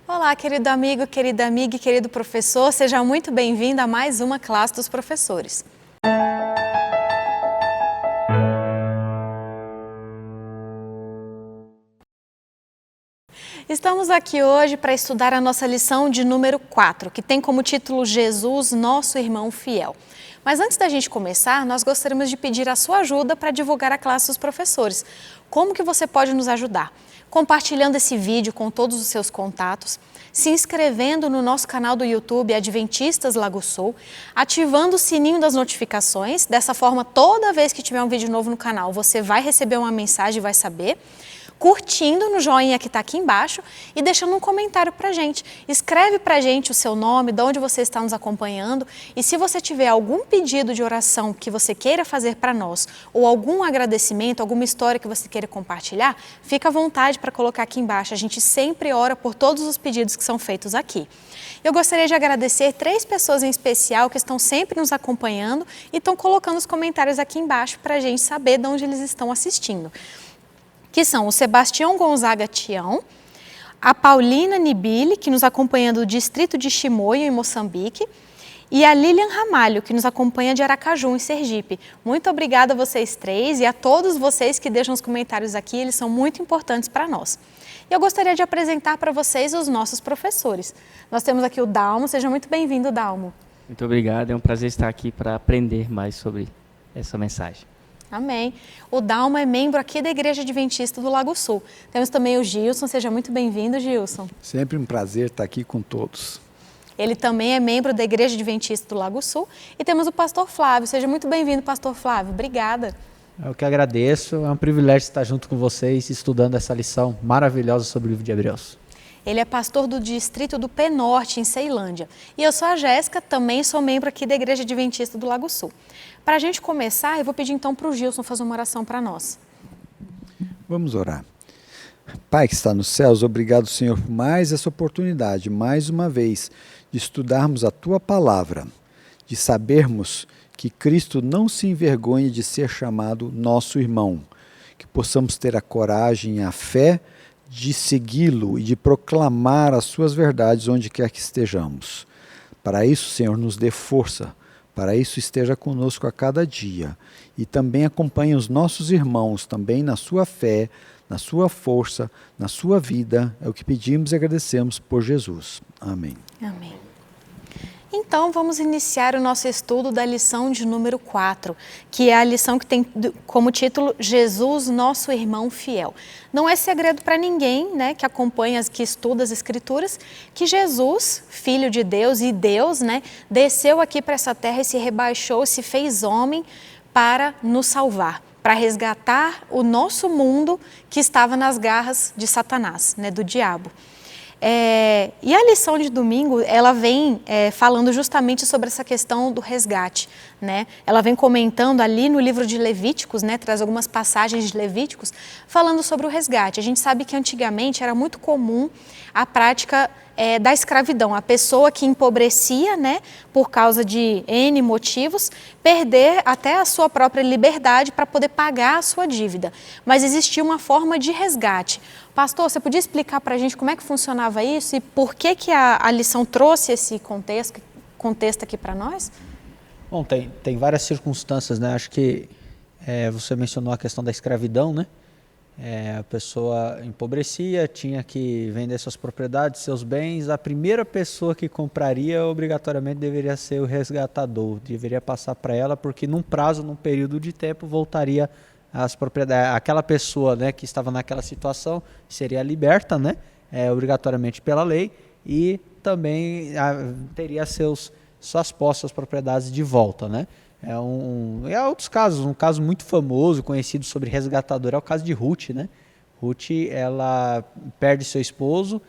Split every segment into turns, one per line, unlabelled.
Olá, querido amigo, querida amiga e querido professor, seja muito bem-vindo a mais uma classe dos professores. Estamos aqui hoje para estudar a nossa lição de número 4, que tem como título Jesus, nosso irmão fiel. Mas antes da gente começar, nós gostaríamos de pedir a sua ajuda para divulgar a classe dos professores. Como que você pode nos ajudar? Compartilhando esse vídeo com todos os seus contatos, se inscrevendo no nosso canal do YouTube Adventistas Lago Sul, ativando o sininho das notificações, dessa forma toda vez que tiver um vídeo novo no canal você vai receber uma mensagem e vai saber, curtindo no joinha que está aqui embaixo e deixando um comentário para a gente. Escreve para a gente o seu nome, de onde você está nos acompanhando e se você tiver algum pedido de oração que você queira fazer para nós ou algum agradecimento, alguma história que você queira compartilhar, fica à vontade para colocar aqui embaixo. A gente sempre ora por todos os pedidos que são feitos aqui. Eu gostaria de agradecer 3 pessoas em especial que estão sempre nos acompanhando e estão colocando os comentários aqui embaixo para a gente saber de onde eles estão assistindo. Que são o Sebastião Gonzaga Tião, a Paulina Nibili, que nos acompanha do distrito de Chimoio, em Moçambique, e a Lilian Ramalho, que nos acompanha de Aracaju, em Sergipe. Muito obrigada a vocês 3 e a todos vocês que deixam os comentários aqui, eles são muito importantes para nós. E eu gostaria de apresentar para vocês os nossos professores. Nós temos aqui o Dalmo, seja muito bem-vindo, Dalmo.
Muito obrigado, é um prazer estar aqui para aprender mais sobre essa mensagem.
Amém. O Dalmo é membro aqui da Igreja Adventista do Lago Sul. Temos também o Gilson, seja muito bem-vindo, Gilson.
Sempre um prazer estar aqui com todos.
Ele também é membro da Igreja Adventista do Lago Sul. E temos o pastor Flávio, seja muito bem-vindo, pastor Flávio. Obrigada.
Eu que agradeço, é um privilégio estar junto com vocês, estudando essa lição maravilhosa sobre o livro de Hebreus.
Ele é pastor do distrito do Penorte, em Ceilândia. E eu sou a Jéssica, também sou membro aqui da Igreja Adventista do Lago Sul. Para a gente começar, eu vou pedir então para o Gilson fazer uma oração para nós.
Vamos orar. Pai que está nos céus, obrigado, Senhor, por mais essa oportunidade, mais uma vez, de estudarmos a Tua Palavra, de sabermos que Cristo não se envergonha de ser chamado nosso irmão, que possamos ter a coragem e a fé de segui-lo e de proclamar as suas verdades onde quer que estejamos. Para isso, Senhor, nos dê força, para isso esteja conosco a cada dia e também acompanhe os nossos irmãos também na sua fé, na sua força, na sua vida. É o que pedimos e agradecemos por Jesus. Amém.
Amém. Então, vamos iniciar o nosso estudo da lição de número 4, que é a lição que tem como título Jesus, nosso irmão fiel. Não é segredo para ninguém, né, que acompanha, que estuda as Escrituras, que Jesus, Filho de Deus e Deus, né, desceu aqui para essa terra e se rebaixou, se fez homem para nos salvar, para resgatar o nosso mundo que estava nas garras de Satanás, né, do diabo. E a lição de domingo, ela vem falando justamente sobre essa questão do resgate, né? Ela vem comentando ali no livro de Levíticos, né? Traz algumas passagens de Levíticos, falando sobre o resgate. A gente sabe que antigamente era muito comum a prática da escravidão. A pessoa que empobrecia, né, por causa de N motivos, perder até a sua própria liberdade para poder pagar a sua dívida. Mas existia uma forma de resgate. Pastor, você podia explicar para a gente como é que funcionava isso e por que a lição trouxe esse contexto aqui para nós?
Bom, tem várias circunstâncias, né? Acho que você mencionou a questão da escravidão, né? A pessoa empobrecia, tinha que vender suas propriedades, seus bens. A primeira pessoa que compraria obrigatoriamente deveria ser o resgatador, deveria passar para ela, porque num período de tempo, voltaria as propriedades. Aquela pessoa, né, que estava naquela situação seria liberta, né, obrigatoriamente pela lei, e também teria suas posses, suas propriedades de volta, né? Outros casos, um caso muito famoso, conhecido sobre resgatador, é o caso de Ruth, né? Ruth, ela perde seu esposo,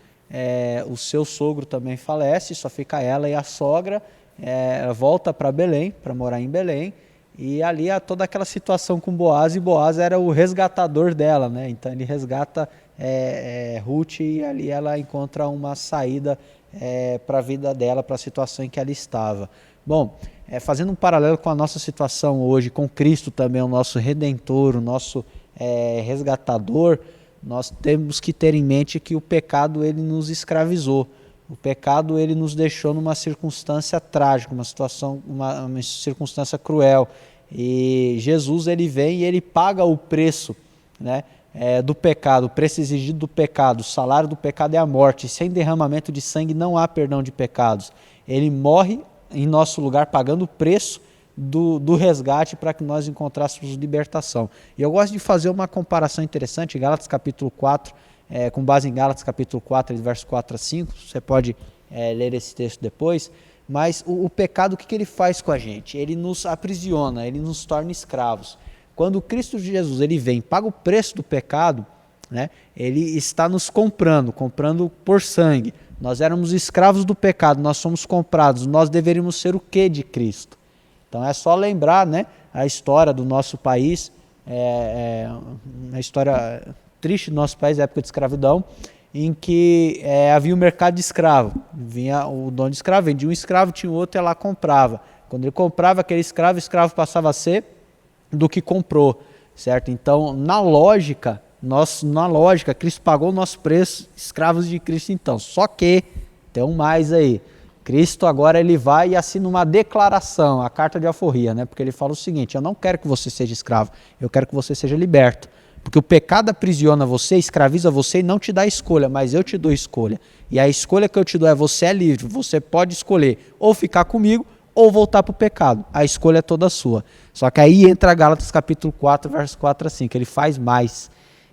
o seu sogro também falece, só fica ela e a sogra, ela volta para Belém, para morar em Belém, e ali há toda aquela situação com Boaz, e Boaz era o resgatador dela, né? Então ele resgata Ruth e ali ela encontra uma saída para a vida dela, para a situação em que ela estava. Bom, fazendo um paralelo com a nossa situação hoje, com Cristo também, o nosso Redentor, o nosso resgatador, nós temos que ter em mente que o pecado ele nos escravizou. O pecado ele nos deixou numa circunstância trágica, uma circunstância cruel. E Jesus ele vem e ele paga o preço, né, do pecado, o preço exigido do pecado. O salário do pecado é a morte. Sem derramamento de sangue não há perdão de pecados. Ele morre em nosso lugar, pagando o preço do resgate para que nós encontrássemos libertação. E eu gosto de fazer uma comparação interessante, Gálatas capítulo 4, com base em Gálatas capítulo 4, verso 4 a 5, você pode ler esse texto depois, mas o pecado, o que ele faz com a gente? Ele nos aprisiona, ele nos torna escravos. Quando Cristo Jesus ele vem, paga o preço do pecado, né, ele está nos comprando por sangue. Nós éramos escravos do pecado, nós somos comprados, nós deveríamos ser o quê de Cristo? Então é só lembrar, né, a história do nosso país, a história triste do nosso país, a época de escravidão, em que havia um mercado de escravo. Vinha o dono de escravo, vendia um escravo, tinha outro e lá comprava. Quando ele comprava aquele escravo, o escravo passava a ser do que comprou, certo? Então, na lógica, Cristo pagou o nosso preço, escravos de Cristo então. Só que, tem um mais aí, Cristo agora ele vai e assina uma declaração, a carta de alforria, né? Porque ele fala o seguinte: eu não quero que você seja escravo, eu quero que você seja liberto. Porque o pecado aprisiona você, escraviza você e não te dá escolha, mas eu te dou escolha. E a escolha que eu te dou você é livre, você pode escolher ou ficar comigo ou voltar para o pecado. A escolha é toda sua. Só que aí entra Gálatas capítulo 4, verso 4 a 5, ele faz mais.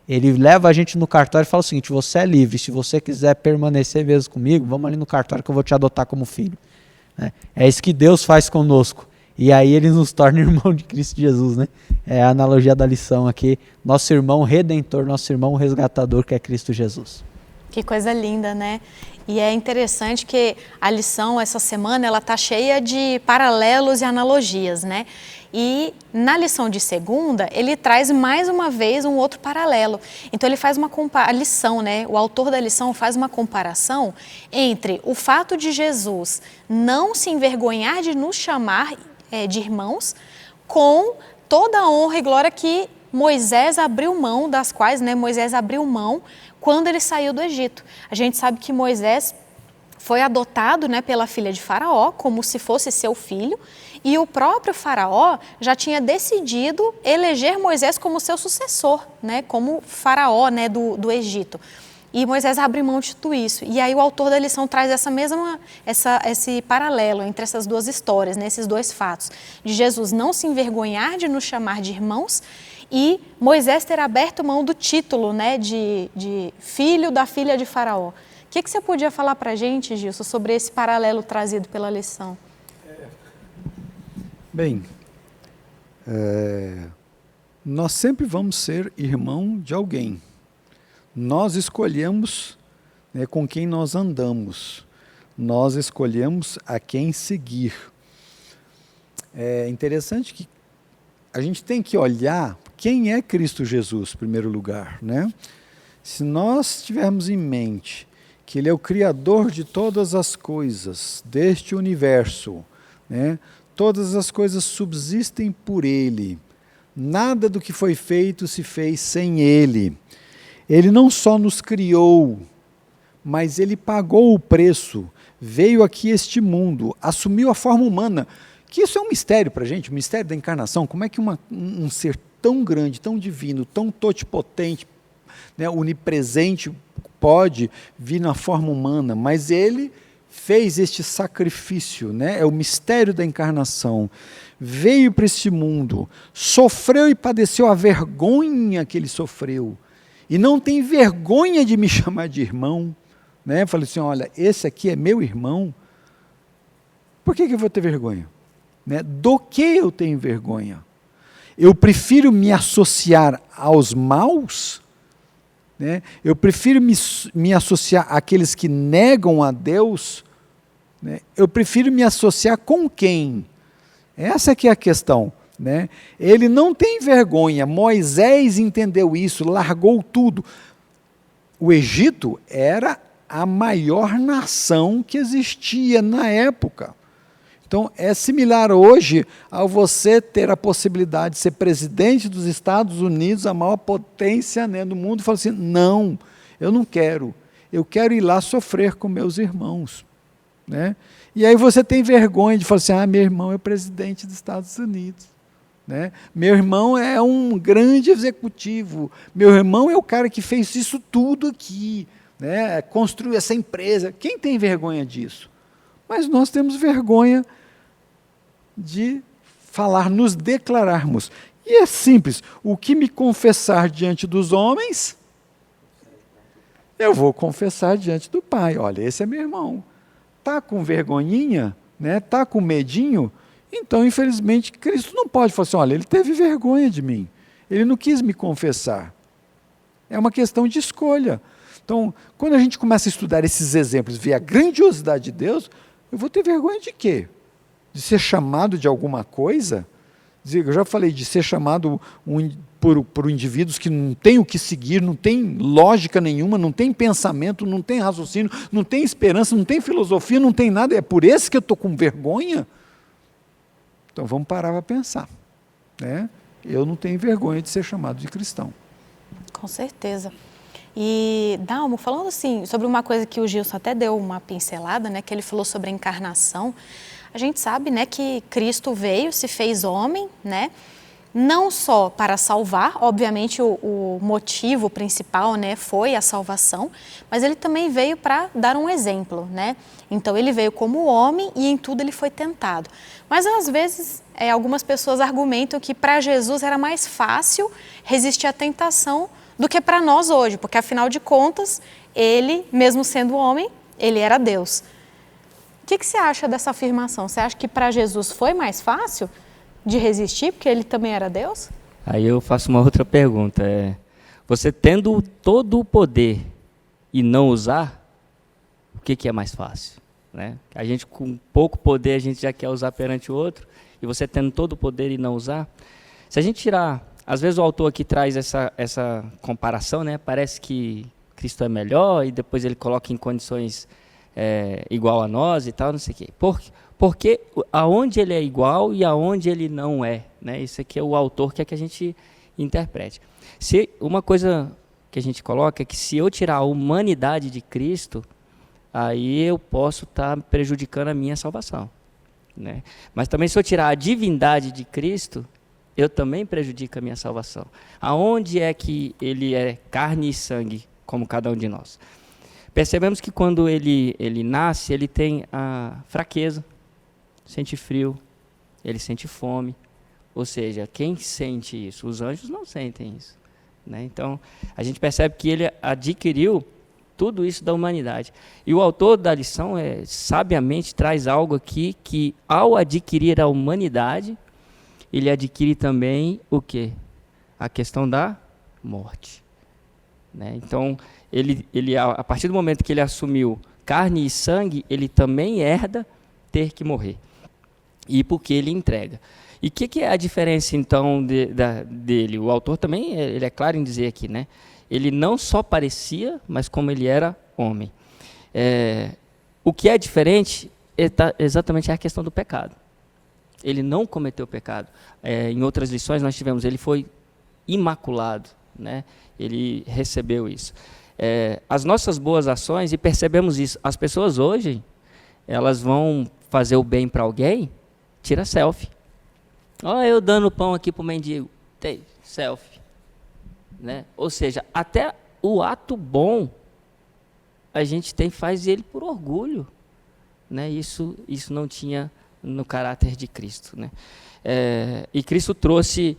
Ele leva a gente no cartório e fala o seguinte: você é livre, se você quiser permanecer mesmo comigo, vamos ali no cartório que eu vou te adotar como filho. É isso que Deus faz conosco. E aí ele nos torna irmão de Cristo Jesus, né? É a analogia da lição aqui. Nosso irmão redentor, nosso irmão resgatador, que é Cristo Jesus.
Que coisa linda, né? E é interessante que a lição essa semana ela tá cheia de paralelos e analogias, né? E na lição de segunda, ele traz mais uma vez um outro paralelo. Então ele faz a lição, né? O autor da lição faz uma comparação entre o fato de Jesus não se envergonhar de nos chamar de irmãos, com toda a honra e glória que Moisés abriu mão, das quais, né, Moisés abriu mão quando ele saiu do Egito. A gente sabe que Moisés foi adotado, né, pela filha de Faraó, como se fosse seu filho, e o próprio Faraó já tinha decidido eleger Moisés como seu sucessor, né, como Faraó, né, do Egito. E Moisés abre mão de tudo isso. E aí o autor da lição traz esse paralelo entre essas duas histórias, né, esses dois fatos. De Jesus não se envergonhar de nos chamar de irmãos e Moisés ter aberto mão do título, né, de filho da filha de Faraó. O que você podia falar para a gente, Gilson, sobre esse paralelo trazido pela lição?
Bem, nós sempre vamos ser irmão de alguém. Nós escolhemos, né, com quem nós andamos. Nós escolhemos a quem seguir. É interessante que a gente tem que olhar quem é Cristo Jesus, em primeiro lugar, né? Se nós tivermos em mente que Ele é o Criador de todas as coisas, deste universo, né? Todas as coisas subsistem por Ele. Nada do que foi feito se fez sem Ele. Ele não só nos criou, mas Ele pagou o preço, veio aqui a este mundo, assumiu a forma humana, que isso é um mistério para a gente, o mistério da encarnação. Como é que um ser tão grande, tão divino, tão totipotente, né, onipresente, pode vir na forma humana? Mas Ele fez este sacrifício, né? É o mistério da encarnação. Veio para este mundo, sofreu e padeceu a vergonha que Ele sofreu, e não tem vergonha de me chamar de irmão, né? Falei assim: olha, esse aqui é meu irmão. Por que eu vou ter vergonha? Né? Do que eu tenho vergonha? Eu prefiro me associar aos maus, né? Eu prefiro me associar àqueles que negam a Deus, né? Eu prefiro me associar com quem? Essa que é a questão. Né? Ele não tem vergonha. Moisés entendeu isso, largou tudo. O Egito era a maior nação que existia na época. Então, é similar hoje ao você ter a possibilidade de ser presidente dos Estados Unidos, a maior potência, né, do mundo, e falar assim, não, eu não quero. Eu quero ir lá sofrer com meus irmãos. Né? E aí você tem vergonha de falar assim, meu irmão é presidente dos Estados Unidos. Né? Meu irmão é um grande executivo. Meu irmão é o cara que fez isso tudo aqui. Né? Construiu essa empresa. Quem tem vergonha disso? Mas nós temos vergonha de falar, nos declararmos. E é simples, o que me confessar diante dos homens, eu vou confessar diante do Pai. Olha, esse é meu irmão. Está com vergonhinha, né? Está com medinho, então, infelizmente, Cristo não pode falar assim, olha, ele teve vergonha de mim, ele não quis me confessar. É uma questão de escolha. Então, quando a gente começa a estudar esses exemplos, ver a grandiosidade de Deus, eu vou ter vergonha de quê? De ser chamado de alguma coisa? Eu já falei de ser chamado por indivíduos que não têm o que seguir, não tem lógica nenhuma, não tem pensamento, não tem raciocínio, não tem esperança, não tem filosofia, não tem nada. É por esse que eu estou com vergonha? Então vamos parar para pensar. Né? Eu não tenho vergonha de ser chamado de cristão.
Com certeza. E, Dalmo, falando assim, sobre uma coisa que o Gilson até deu uma pincelada, né, que ele falou sobre a encarnação, a gente sabe, né, que Cristo veio, se fez homem, né, não só para salvar, obviamente o motivo principal, né, foi a salvação, mas ele também veio para dar um exemplo, né? Então ele veio como homem e em tudo ele foi tentado. Mas às vezes algumas pessoas argumentam que para Jesus era mais fácil resistir à tentação do que para nós hoje, porque afinal de contas, ele, mesmo sendo homem, ele era Deus. O que você acha dessa afirmação? Você acha que para Jesus foi mais fácil de resistir, porque ele também era Deus?
Aí eu faço uma outra pergunta. Você tendo todo o poder e não usar, o que é mais fácil? Né? A gente com pouco poder, a gente já quer usar perante o outro, e você tendo todo o poder e não usar. Se a gente tirar, às vezes o autor aqui traz essa comparação, né? Parece que Cristo é melhor, e depois ele coloca em condições igual a nós e tal, não sei o quê. Porque aonde ele é igual e aonde ele não é, né? Isso aqui é o autor que é que a gente interprete. Uma coisa que a gente coloca é que se eu tirar a humanidade de Cristo, aí eu posso estar prejudicando a minha salvação, né? Mas também se eu tirar a divindade de Cristo, eu também prejudico a minha salvação. Aonde é que ele é carne e sangue, como cada um de nós? Percebemos que quando ele nasce, ele tem a fraqueza, sente frio, ele sente fome. Ou seja, quem sente isso? Os anjos não sentem isso, né? Então, a gente percebe que ele adquiriu tudo isso da humanidade. E o autor da lição sabiamente traz algo aqui que, ao adquirir a humanidade, ele adquire também o quê? A questão da morte. Né? Então, ele, a partir do momento que ele assumiu carne e sangue, ele também herda ter que morrer. E porque ele entrega. E o que é a diferença, então, dele? O autor também, ele é claro em dizer aqui, né? Ele não só parecia, mas como ele era homem. O que é diferente exatamente é a questão do pecado. Ele não cometeu pecado. Em outras lições nós tivemos, ele foi imaculado, né? Ele recebeu isso. As nossas boas ações, e percebemos isso, as pessoas hoje, elas vão fazer o bem para alguém, tira selfie. Olha eu dando pão aqui para o mendigo, tem selfie. Né? Ou seja, até o ato bom, a gente faz ele por orgulho. Né? Isso não tinha no caráter de Cristo. Né? E Cristo trouxe,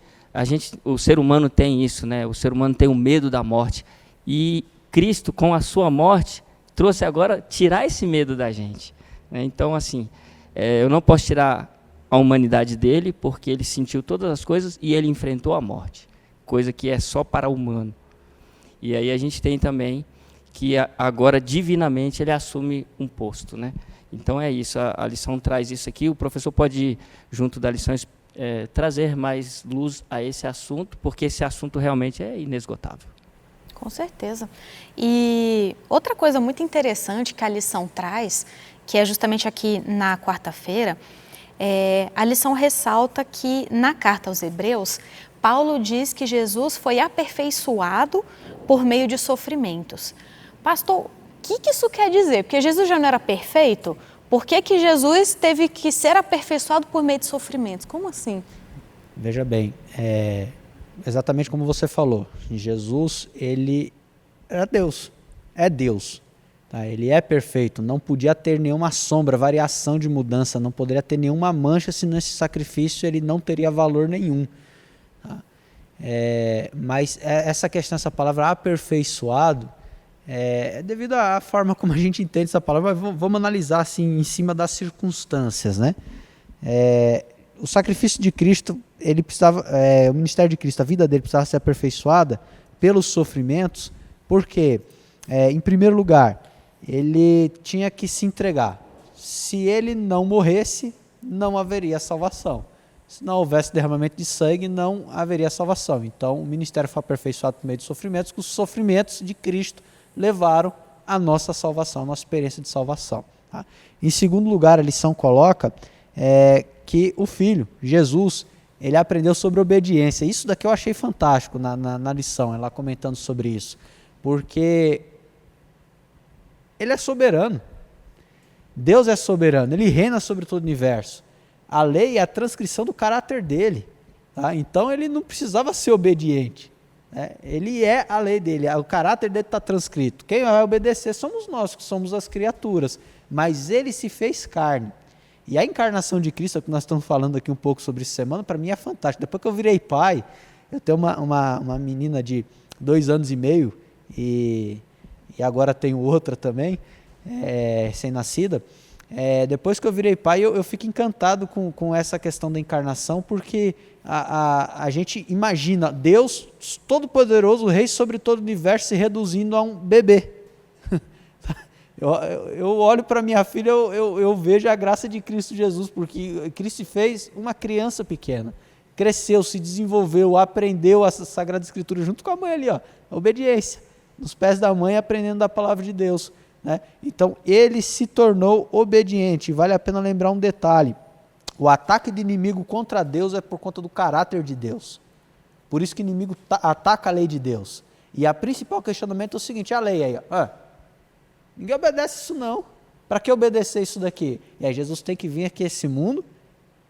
o ser humano tem isso, né? O ser humano tem o medo da morte. E Cristo, com a sua morte, trouxe agora tirar esse medo da gente. Né? Então, assim, eu não posso tirar a humanidade dele, porque ele sentiu todas as coisas e ele enfrentou a morte, coisa que é só para o humano. E aí a gente tem também que agora, divinamente, ele assume um posto. Né? Então é isso, a lição traz isso aqui. O professor pode, junto da lição, trazer mais luz a esse assunto, porque esse assunto realmente é inesgotável.
Com certeza. E outra coisa muito interessante que a lição traz, que é justamente aqui na quarta-feira, a lição ressalta que na carta aos Hebreus, Paulo diz que Jesus foi aperfeiçoado por meio de sofrimentos. Pastor, o que isso quer dizer? Porque Jesus já não era perfeito? Por que Jesus teve que ser aperfeiçoado por meio de sofrimentos? Como assim?
Veja bem, exatamente como você falou, Jesus, ele era Deus, é Deus. Tá? Ele é perfeito, não podia ter nenhuma sombra, variação de mudança, não poderia ter nenhuma mancha, se nesse sacrifício ele não teria valor nenhum. Tá? Mas essa questão, essa palavra aperfeiçoado, é devido à forma como a gente entende essa palavra, mas vamos analisar assim em cima das circunstâncias, né? O sacrifício de Cristo, ele precisava, o ministério de Cristo, a vida dele precisava ser aperfeiçoada pelos sofrimentos, porque, em primeiro lugar, ele tinha que se entregar. Se ele não morresse, não haveria salvação. Se não houvesse derramamento de sangue, não haveria salvação. Então, o ministério foi aperfeiçoado por meio de sofrimentos, que os sofrimentos de Cristo levaram à nossa salvação, à nossa experiência de salvação. Tá? Em segundo lugar, a lição coloca que o Filho, Jesus, ele aprendeu sobre obediência. Isso daqui eu achei fantástico na lição, ela comentando sobre isso. Porque ele é soberano. Deus é soberano, ele reina sobre todo o universo. A lei é a transcrição do caráter dele. Tá? Então ele não precisava ser obediente. Ele é a lei dele, o caráter dele está transcrito. Quem vai obedecer somos nós, que somos as criaturas. Mas ele se fez carne. E a encarnação de Cristo, que nós estamos falando aqui um pouco sobre essa semana, para mim é fantástico. Depois que eu virei pai, eu tenho uma menina de 2 anos e meio, e agora tenho outra também, recém-nascida. Depois que eu virei pai, eu fico encantado com essa questão da encarnação, porque a gente imagina Deus Todo-Poderoso, Rei sobre todo o universo, se reduzindo a um bebê. Eu olho para minha filha, eu vejo a graça de Cristo Jesus, porque Cristo fez uma criança pequena, cresceu, se desenvolveu, aprendeu a Sagrada Escritura junto com a mãe ali, ó, a obediência, nos pés da mãe, aprendendo da palavra de Deus. Né? Então, ele se tornou obediente. Vale a pena lembrar um detalhe: o ataque do inimigo contra Deus é por conta do caráter de Deus. Por isso que o inimigo ataca a lei de Deus. E a principal questionamento é o seguinte: a lei aí, ó. Ninguém obedece isso não. Para que obedecer isso daqui? E aí Jesus tem que vir aqui a esse mundo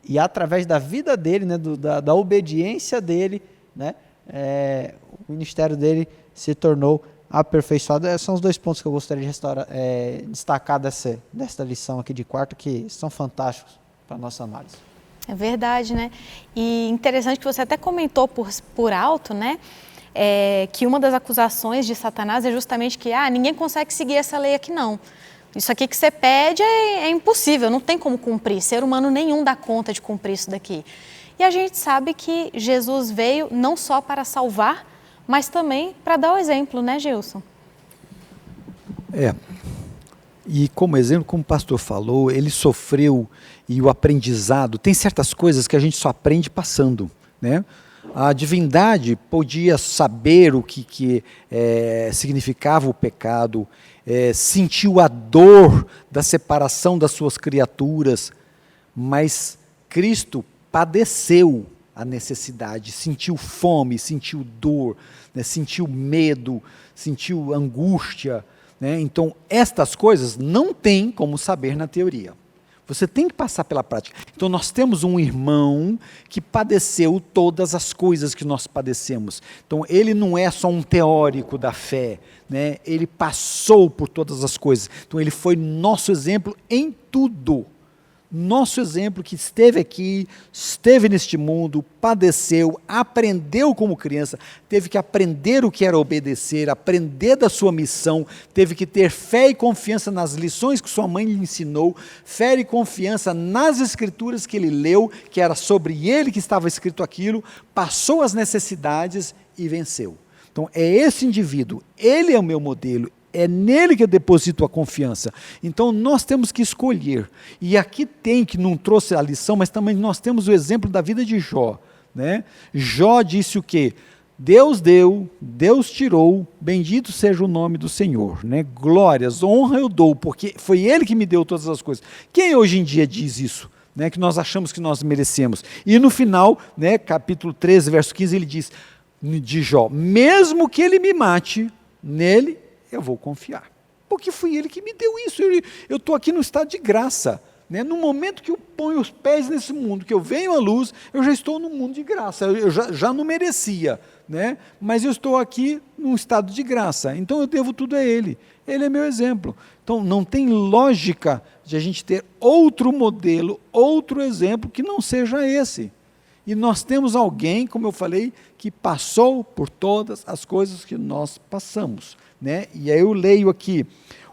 e através da vida dele, né, da obediência dele, né, o ministério dele se tornou aperfeiçoado. Esses são os 2 pontos que eu gostaria de destacar desta lição aqui de quarta, que são fantásticos para a nossa análise.
É verdade, né? E interessante que você até comentou por alto, né? Que uma das acusações de Satanás é justamente que ninguém consegue seguir essa lei aqui não. Isso aqui que você pede é impossível, não tem como cumprir. Ser humano nenhum dá conta de cumprir isso daqui. E a gente sabe que Jesus veio não só para salvar, mas também para dar o exemplo, né, Gilson?
E como exemplo, como o pastor falou, ele sofreu, e o aprendizado, tem certas coisas que a gente só aprende passando, né? A divindade podia saber o que significava o pecado, sentiu a dor da separação das suas criaturas, mas Cristo padeceu a necessidade, sentiu fome, sentiu dor, né, sentiu medo, sentiu angústia. Né? Então, estas coisas não tem como saber na teoria. Você tem que passar pela prática. Então, nós temos um irmão que padeceu todas as coisas que nós padecemos. Então, ele não é só um teórico da fé, né? Ele passou por todas as coisas. Então, ele foi nosso exemplo em tudo. Nosso exemplo que esteve aqui, esteve neste mundo, padeceu, aprendeu como criança, teve que aprender o que era obedecer, aprender da sua missão, teve que ter fé e confiança nas lições que sua mãe lhe ensinou, fé e confiança nas escrituras que ele leu, que era sobre ele que estava escrito aquilo, passou as necessidades e venceu. Então é esse indivíduo, ele é o meu modelo, é nele que eu deposito a confiança. Então nós temos que escolher. E aqui tem, que não trouxe a lição, mas também nós temos o exemplo da vida de Jó. Né? Jó disse o quê? Deus deu, Deus tirou, bendito seja o nome do Senhor. Né? Glórias, honra eu dou, porque foi Ele que me deu todas as coisas. Quem hoje em dia diz isso? né, que nós achamos que nós merecemos. E no final, né, capítulo 13, verso 15, ele diz de Jó, mesmo que ele me mate, nele eu vou confiar. Porque foi ele que me deu isso, eu estou aqui no estado de graça. Né? No momento que eu ponho os pés nesse mundo, que eu venho à luz, eu já estou no mundo de graça, eu já não merecia, né? Mas eu estou aqui num estado de graça, então eu devo tudo a Ele, Ele é meu exemplo. Então não tem lógica de a gente ter outro modelo, outro exemplo que não seja esse. E nós temos alguém, como eu falei, que passou por todas as coisas que nós passamos. Né? E aí eu leio aqui,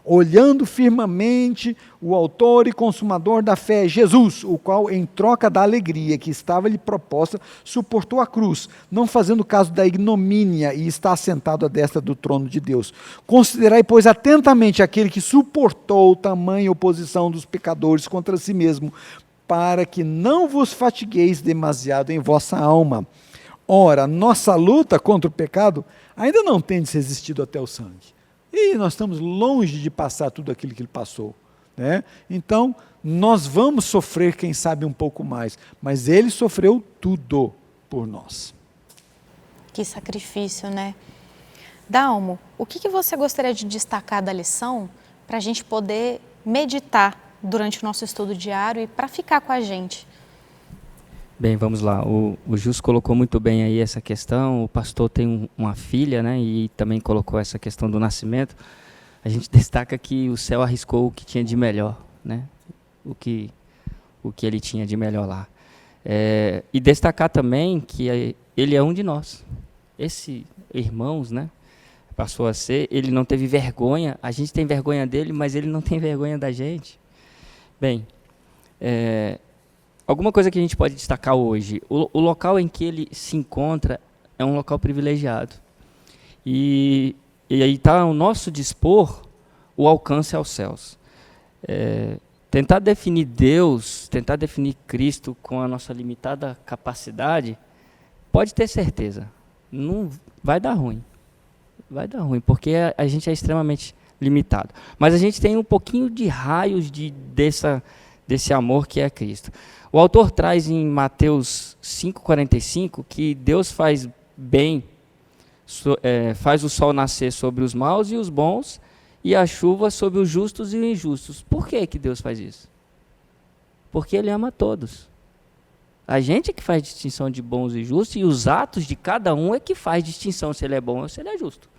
olhando firmemente o autor e consumador da fé, Jesus, o qual, em troca da alegria que estava-lhe proposta, suportou a cruz, não fazendo caso da ignomínia, e está assentado à destra do trono de Deus. Considerai, pois, atentamente aquele que suportou tamanha oposição dos pecadores contra si mesmo, para que não vos fatigueis demasiado em vossa alma. Ora, nossa luta contra o pecado ainda não tendes resistido até o sangue. E nós estamos longe de passar tudo aquilo que ele passou. Né? Então, nós vamos sofrer, quem sabe, um pouco mais. Mas ele sofreu tudo por nós.
Que sacrifício, né? Dalmo, o que você gostaria de destacar da lição para a gente poder meditar durante o nosso estudo diário e para ficar com a gente?
Bem, vamos lá. O Jus colocou muito bem aí essa questão. O pastor tem uma filha, né? E também colocou essa questão do nascimento. A gente destaca que o céu arriscou o que tinha de melhor, né? O que ele tinha de melhor lá. E destacar também que ele é um de nós. Esse irmãos, né? Passou a ser. Ele não teve vergonha. A gente tem vergonha dele, mas ele não tem vergonha da gente. Bem, alguma coisa que a gente pode destacar hoje, o local em que ele se encontra é um local privilegiado. E aí está ao nosso dispor o alcance aos céus. Tentar definir Deus, tentar definir Cristo com a nossa limitada capacidade, pode ter certeza, não vai dar ruim. Vai dar ruim, porque a gente é extremamente limitado. Mas a gente tem um pouquinho de raios desse amor que é Cristo. O autor traz em Mateus 5,45 que Deus faz bem, faz o sol nascer sobre os maus e os bons, e a chuva sobre os justos e os injustos. Por que Deus faz isso? Porque Ele ama todos. A gente é que faz distinção de bons e justos, e os atos de cada um é que faz distinção se ele é bom ou se ele é justo.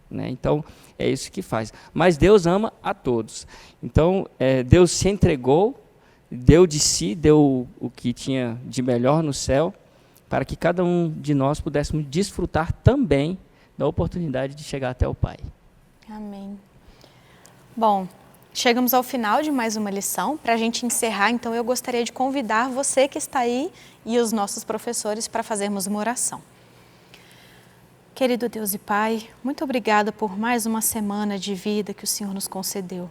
Né? Então, é isso que faz. Mas Deus ama a todos. Então, Deus se entregou, deu de si, deu o que tinha de melhor no céu, para que cada um de nós pudéssemos desfrutar também da oportunidade de chegar até o Pai.
Amém. Bom, chegamos ao final de mais uma lição. Para a gente encerrar, então, eu gostaria de convidar você que está aí e os nossos professores para fazermos uma oração. Querido Deus e Pai, muito obrigada por mais uma semana de vida que o Senhor nos concedeu.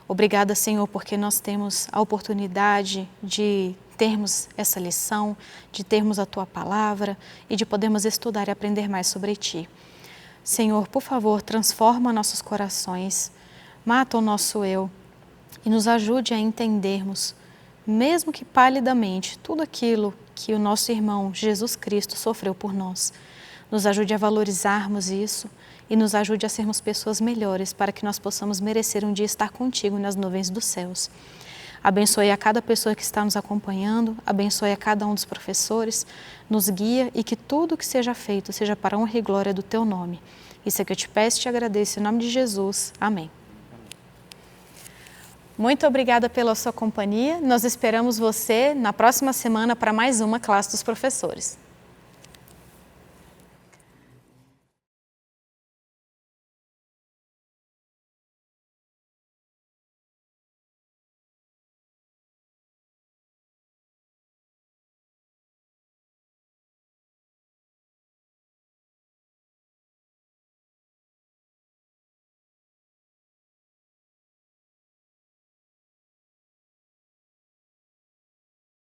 Obrigada, Senhor, porque nós temos a oportunidade de termos essa lição, de termos a Tua palavra e de podermos estudar e aprender mais sobre Ti. Senhor, por favor, transforma nossos corações, mata o nosso eu e nos ajude a entendermos, mesmo que palidamente, tudo aquilo que o nosso irmão Jesus Cristo sofreu por nós. Nos ajude a valorizarmos isso e nos ajude a sermos pessoas melhores para que nós possamos merecer um dia estar contigo nas nuvens dos céus. Abençoe a cada pessoa que está nos acompanhando, abençoe a cada um dos professores, nos guia e que tudo que seja feito seja para a honra e glória do Teu nome. Isso é que eu te peço e te agradeço em nome de Jesus. Amém. Muito obrigada pela sua companhia. Nós esperamos você na próxima semana para mais uma classe dos professores.